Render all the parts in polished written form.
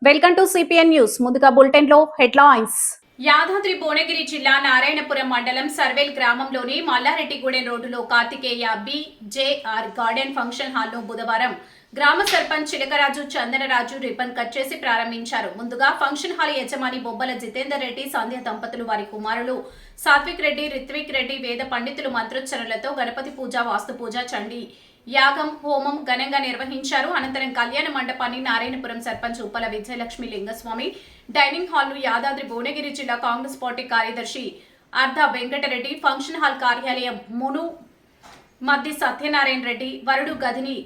Welcome to CPN news. ముందుగా bulletin లో headlines. Yadadri Bhuvanagiri జిల్లా నారాయణపురం మండలం సర్వేల్ గ్రామంలోని మల్లారెడ్డిగూడెం రోడ్డులో కార్తికేయ బి.జె.ఆర్ గార్డెన్ ఫంక్షన్ హాల్ను బుధవారం గ్రామ సర్పంచ్ చిలకరాజు చందనరాజు రిబ్బన్ కట్ చేసి ప్రారంభించారు. ముందుగా ఫంక్షన్ హాల్ యజమాని బొబ్బల జితేందర్ రెడ్డి, సంధ్య దంపతులు, వారి కుమారులు సాత్విక్ రెడ్డి, రిత్విక్ రెడ్డి వేద పండితులు మంత్రోచ్చరణలతో గణపతి పూజ, వాస్తు పూజ, చండీ యాగం, హోమం ఘనంగా నిర్వహించారు. అనంతరం కళ్యాణ మండపాన్ని నారాయణపురం సర్పంచ్ ఉప్పల విజయలక్ష్మి లింగస్వామి, డైనింగ్ హాల్ ను యాదాద్రి భువనగిరి జిల్లా కాంగ్రెస్ పార్టీ కార్యదర్శి అర్ధ వెంకటరెడ్డి, ఫంక్షన్ హాల్ కార్యాలయం మును మద్ది సత్యనారాయణ రెడ్డి, వరుడు గదిని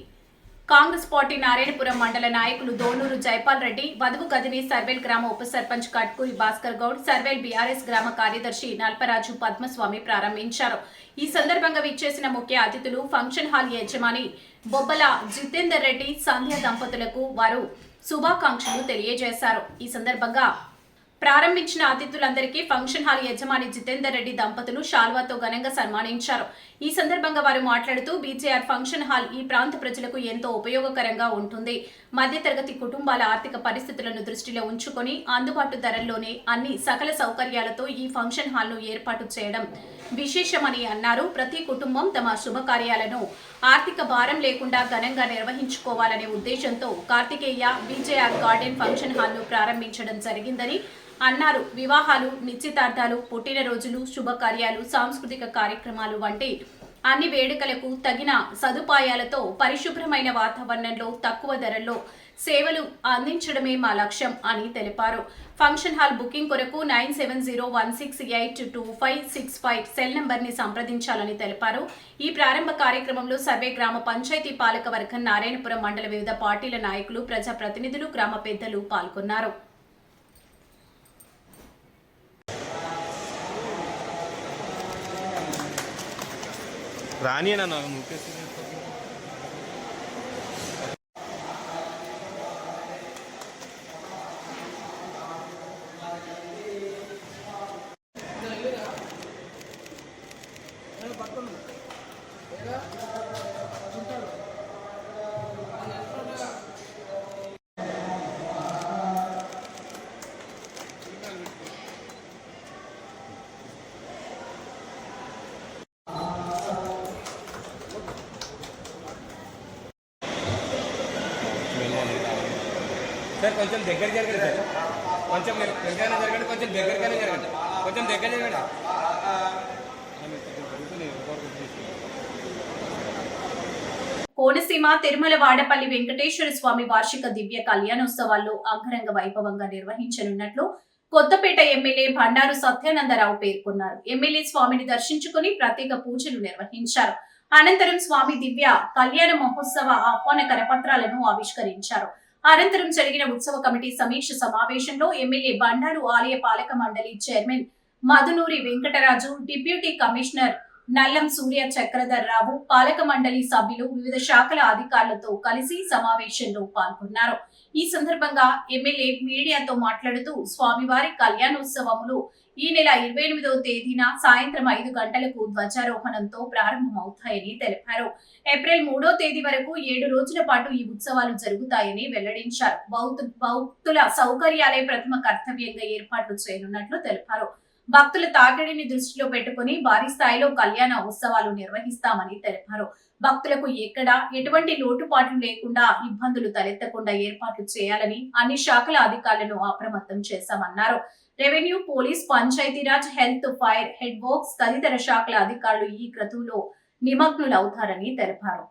కాంగ్రెస్ పార్టీ నారాయణపురం మండల నాయకులు దోనూరు జైపాల్ రెడ్డి, వధువు గదిని సర్వేల్ గ్రామ ఉప సర్పంచ్ కట్కూరి భాస్కర్ గౌడ్, సర్వేల్ బీఆర్ఎస్ గ్రామ కార్యదర్శి నల్పరాజు పద్మస్వామి ప్రారంభించారు. ఈ సందర్భంగా విచ్చేసిన ముఖ్య అతిథులు ఫంక్షన్ హాల్ యజమాని బొబ్బల జితేందర్ రెడ్డి, సంధ్య దంపతులకు వారు శుభాకాంక్షలు తెలియజేశారు. ఈ సందర్భంగా ప్రారంభించిన అతిథులందరికీ ఫంక్షన్ హాల్ యజమాని జితేందర్ రెడ్డి దంపతులు శాల్వాతో ఘనంగా సన్మానించారు. ఈ సందర్భంగా వారు మాట్లాడుతూ బీజేఆర్ ఫంక్షన్ హాల్ ఈ ప్రాంత ప్రజలకు ఎంతో ఉపయోగకరంగా ఉంటుంది. మధ్యతరగతి కుటుంబాల ఆర్థిక పరిస్థితులను దృష్టిలో ఉంచుకొని అందుబాటు ధరల్లోనే అన్ని సకల సౌకర్యాలతో ఈ ఫంక్షన్ హాల్ను ఏర్పాటు చేయడం విశేషమని అన్నారు. ప్రతి కుటుంబం తమ శుభకార్యాలను ఆర్థిక భారం లేకుండా ఘనంగా నిర్వహించుకోవాలనే ఉద్దేశంతో కార్తికేయ బీజేఆర్ గార్డెన్ ఫంక్షన్ హాల్ను ప్రారంభించడం జరిగిందని అన్నారు. వివాహాలు, నిశ్చితార్థాలు, పుట్టినరోజులు, శుభకార్యాలు, సాంస్కృతిక కార్యక్రమాలు వంటి అన్ని వేడుకలకు తగిన సదుపాయాలతో పరిశుభ్రమైన వాతావరణంలో తక్కువ ధరల్లో సేవలు అందించడమే మా లక్ష్యం అని తెలిపారు. ఫంక్షన్ హాల్ బుకింగ్ కొరకు 9701682565 సెల్ నంబర్ని సంప్రదించాలని తెలిపారు. ఈ ప్రారంభ కార్యక్రమంలో సర్వే గ్రామ పంచాయతీ పాలక వర్గం, నారాయణపురం మండల వివిధ పార్టీల నాయకులు, ప్రజాప్రతినిధులు, గ్రామ పెద్దలు పాల్గొన్నారు. రాని అన్న సార్ కొంచెం దగ్గర జరగండి సార్, కొంచెం దగ్గరగానే జరగండి, కొంచెం దగ్గరగానే జరగండి, కొంచెం దగ్గర జరగండి. కోనసీమ తిరుమల వాడపల్లి వెంకటేశ్వర స్వామి వార్షిక దివ్య కళ్యాణోత్సవాల్లో అంగరంగ వైభవంగా నిర్వహించనున్నట్లు కొత్తపేట ఎమ్మెల్యే బండారు సత్యానందరావు పేర్కొన్నారు. ఎమ్మెల్యే స్వామిని దర్శించుకుని ప్రత్యేక పూజలు నిర్వహించారు. అనంతరం స్వామి దివ్య కళ్యాణ మహోత్సవ ఆహ్వాన కరపత్రాలను ఆవిష్కరించారు. అనంతరం జరిగిన ఉత్సవ కమిటీ సమీక్ష సమావేశంలో ఎమ్మెల్యే బండారు ఆలయ పాలక మండలి chairman Madhunuri Venkataraju, deputy commissioner Nallam Surya Chakradhar Rao, పాలక మండలి సభ్యులు, వివిధ శాఖల అధికారులతో కలిసి సమావేశంలో పాల్గొన్నారు. ఈ సందర్భంగా ఎమ్మెల్యే మీడియాతో మాట్లాడుతూ స్వామివారి కళ్యాణోత్సవములు ఈ నెల 28వ తేదీన సాయంత్రం 5 గంటలకు ధ్వజారోహణంతో ప్రారంభమవుతాయని తెలిపారు. ఏప్రిల్ 3వ తేదీ వరకు 7 రోజుల పాటు ఈ ఉత్సవాలు జరుగుతాయని వెల్లడించారు. భక్తుల సౌకర్యాలే ప్రథమ కర్తవ్యంగా ఏర్పాట్లు చేయనున్నట్లు తెలిపారు. భక్తుల తాకిడిని దృష్టిలో పెట్టుకుని భారీ స్థాయిలో కళ్యాణ ఉత్సవాలు నిర్వహిస్తామని తెలిపారు. భక్తులకు ఎక్కడా ఎటువంటి లోటుపాట్లు లేకుండా, ఇబ్బందులు తలెత్తకుండా ఏర్పాట్లు చేయాలని అన్ని శాఖల అధికారులను అప్రమత్తం చేశామన్నారు. Revenue, police, Panchayati Raj, health, fire, head works తదితర శాఖల అధికారులు ఈ క్రతువులో నిమగ్నులవుతారని తెలిపారు.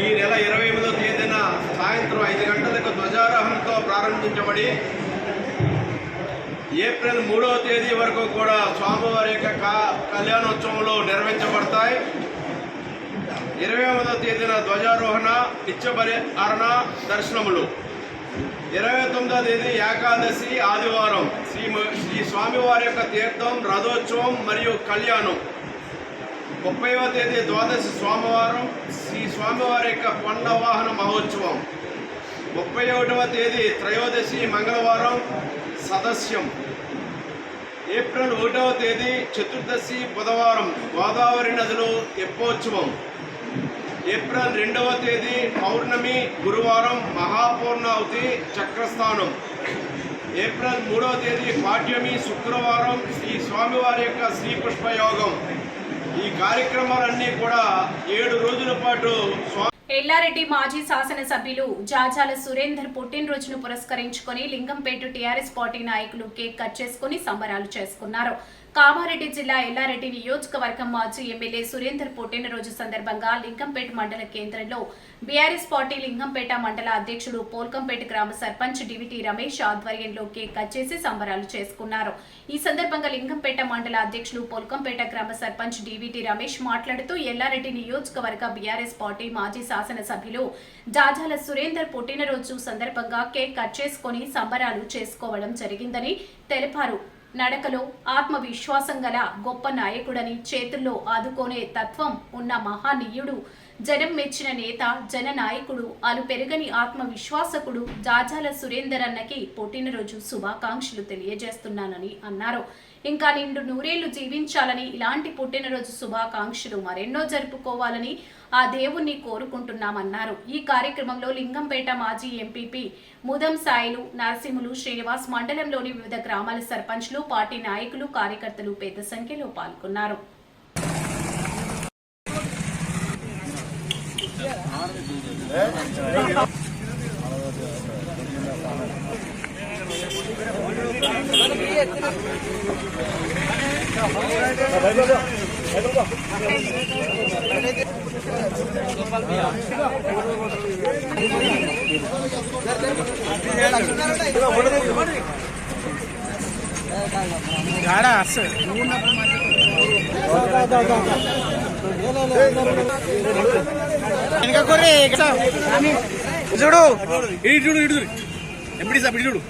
ఈ నెల 28వ తేదీన సాయంత్రం 5 గంటలకు ధ్వజారోహణతో ప్రారంభించబడి ఏప్రిల్ 3వ తేదీ వరకు కూడా స్వామివారి యొక్క కళ్యాణోత్సవంలో నిర్వహించబడతాయి. 28వ తేదీన ధ్వజారోహణ, నిత్యబలి అరణ దర్శనములు, 29వ తేదీ ఏకాదశి ఆదివారం శ్రీ స్వామివారి యొక్క తీర్థం, రథోత్సవం మరియు కళ్యాణం, 30వ తేదీ ద్వాదశి సోమవారం శ్రీ స్వామివారి యొక్క కొండ వాహన మహోత్సవం, 31వ తేదీ త్రయోదశి మంగళవారం సదస్యం, ఏప్రిల్ 1వ తేదీ చతుర్దశి బుధవారం గోదావరి నదిలో తెప్పోత్సవం, ఏప్రిల్ 2వ తేదీ పౌర్ణమి గురువారం మహాపూర్ణావతి చక్రస్థానం. ఏప్రిల్ 3వ తేదీ పాడ్యమి శుక్రవారం శ్రీ స్వామివారి యొక్క శ్రీ పుష్పయోగం. ఈ కార్యక్రమాలన్నీ కూడా 7 రోజుల పాటు ఎల్లారెడ్డి మాజీ శాసనసభ్యులు జాజాల సురేందర్ పుట్టినరోజును పురస్కరించుకొని లింగంపేట టీఆర్ఎస్ పార్టీ నాయకులు కేక్ కట్ చేసుకుని సంబరాలు చేసుకున్నారు. కామారెడ్డి జిల్లా ఎల్లారెడ్డి నియోజకవర్గం మాజీ ఎమ్మెల్యే సురేందర్ పుట్టినరోజు సందర్భంగా లింగంపేట మండల కేంద్రంలో బీఆర్ఎస్ పార్టీ లింగంపేట మండల అధ్యక్షుడు పోల్కంపేట గ్రామ సర్పంచ్ డివిటి రమేష్ ఆధ్వర్యంలో కేక్ కట్ చేసి సంబరాలు చేసుకున్నారు. ఈ సందర్భంగా లింగంపేట మండల అధ్యక్షుడు పోల్కంపేట గ్రామ సర్పంచ్ డివిటి రమేష్ మాట్లాడుతూ ఎల్లారెడ్డి నియోజకవర్గ బీఆర్ఎస్ పార్టీ మాజీ శాసనసభ్యులు జాజాల సురేందర్ పుట్టినరోజు సందర్భంగా కేక్ కట్ చేసుకుని సంబరాలు చేసుకోవడం జరిగిందని తెలిపారు. నడకలో ఆత్మవిశ్వాసం గల గొప్ప నాయకుడని, చేతుల్లో ఆదుకోనే తత్వం ఉన్న మహానీయుడు, జనం మెచ్చిన నేత, జననాయకుడు, అలుపెరగని ఆత్మవిశ్వాసకుడు జాజాల సురేందర్ అన్నకి పుట్టినరోజు శుభాకాంక్షలు తెలియజేస్తున్నానని అన్నారు. ఇంకా నిండు నూరేళ్లు జీవించాలని, ఇలాంటి పుట్టినరోజు శుభాకాంక్షలు మరెన్నో జరుపుకోవాలని ఆ దేవుణ్ణి కోరుకుంటున్నామన్నారు. ఈ కార్యక్రమంలో లింగంపేట మాజీ ఎంపీపీ ముదం సాయిలు, నరసింహులు, శ్రీనివాస్, మండలంలోని వివిధ గ్రామాల సర్పంచ్లు, పార్టీ నాయకులు, కార్యకర్తలు పెద్ద సంఖ్యలో పాల్గొన్నారు. చూడు ఇటు చూడు ఎప్పుడు సార్ ఇటు చూడు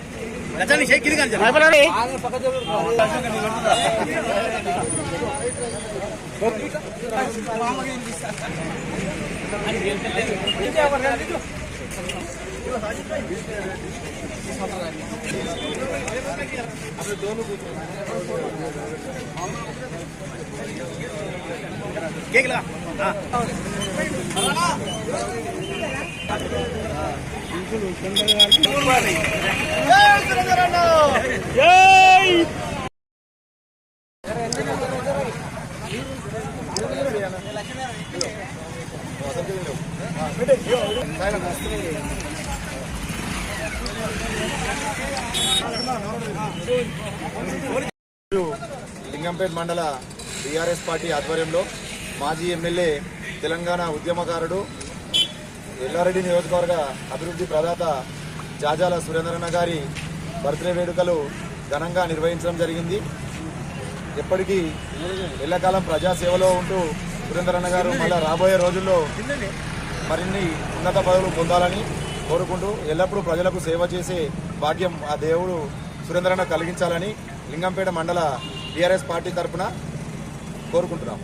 రచాన్ని షేక్ ఇది కానీ కేక్ లా లింగంపేట మండల టీఆర్ఎస్ పార్టీ ఆధ్వర్యంలో మాజీ ఎమ్మెల్యే, తెలంగాణ ఉద్యమకారుడు, ఎల్లారెడ్డి నియోజకవర్గ అభివృద్ధి ప్రదాత జాజాల సురేంద్రన్న గారి బర్త్డే వేడుకలు ఘనంగా నిర్వహించడం జరిగింది. ఎప్పటికీ ఎల్లకాలం ప్రజాసేవలో ఉంటూ సురేంద్రన్న గారు మళ్ళా రాబోయే రోజుల్లో మరిన్ని ఉన్నత పదవులు పొందాలని కోరుకుంటూ ఎల్లప్పుడూ ప్రజలకు సేవ చేసే భాగ్యం ఆ దేవుడు సురేంద్రన్న కలిగించాలని లింగంపేట మండల టీఆర్ఎస్ పార్టీ తరఫున కోరుకుంటున్నాం.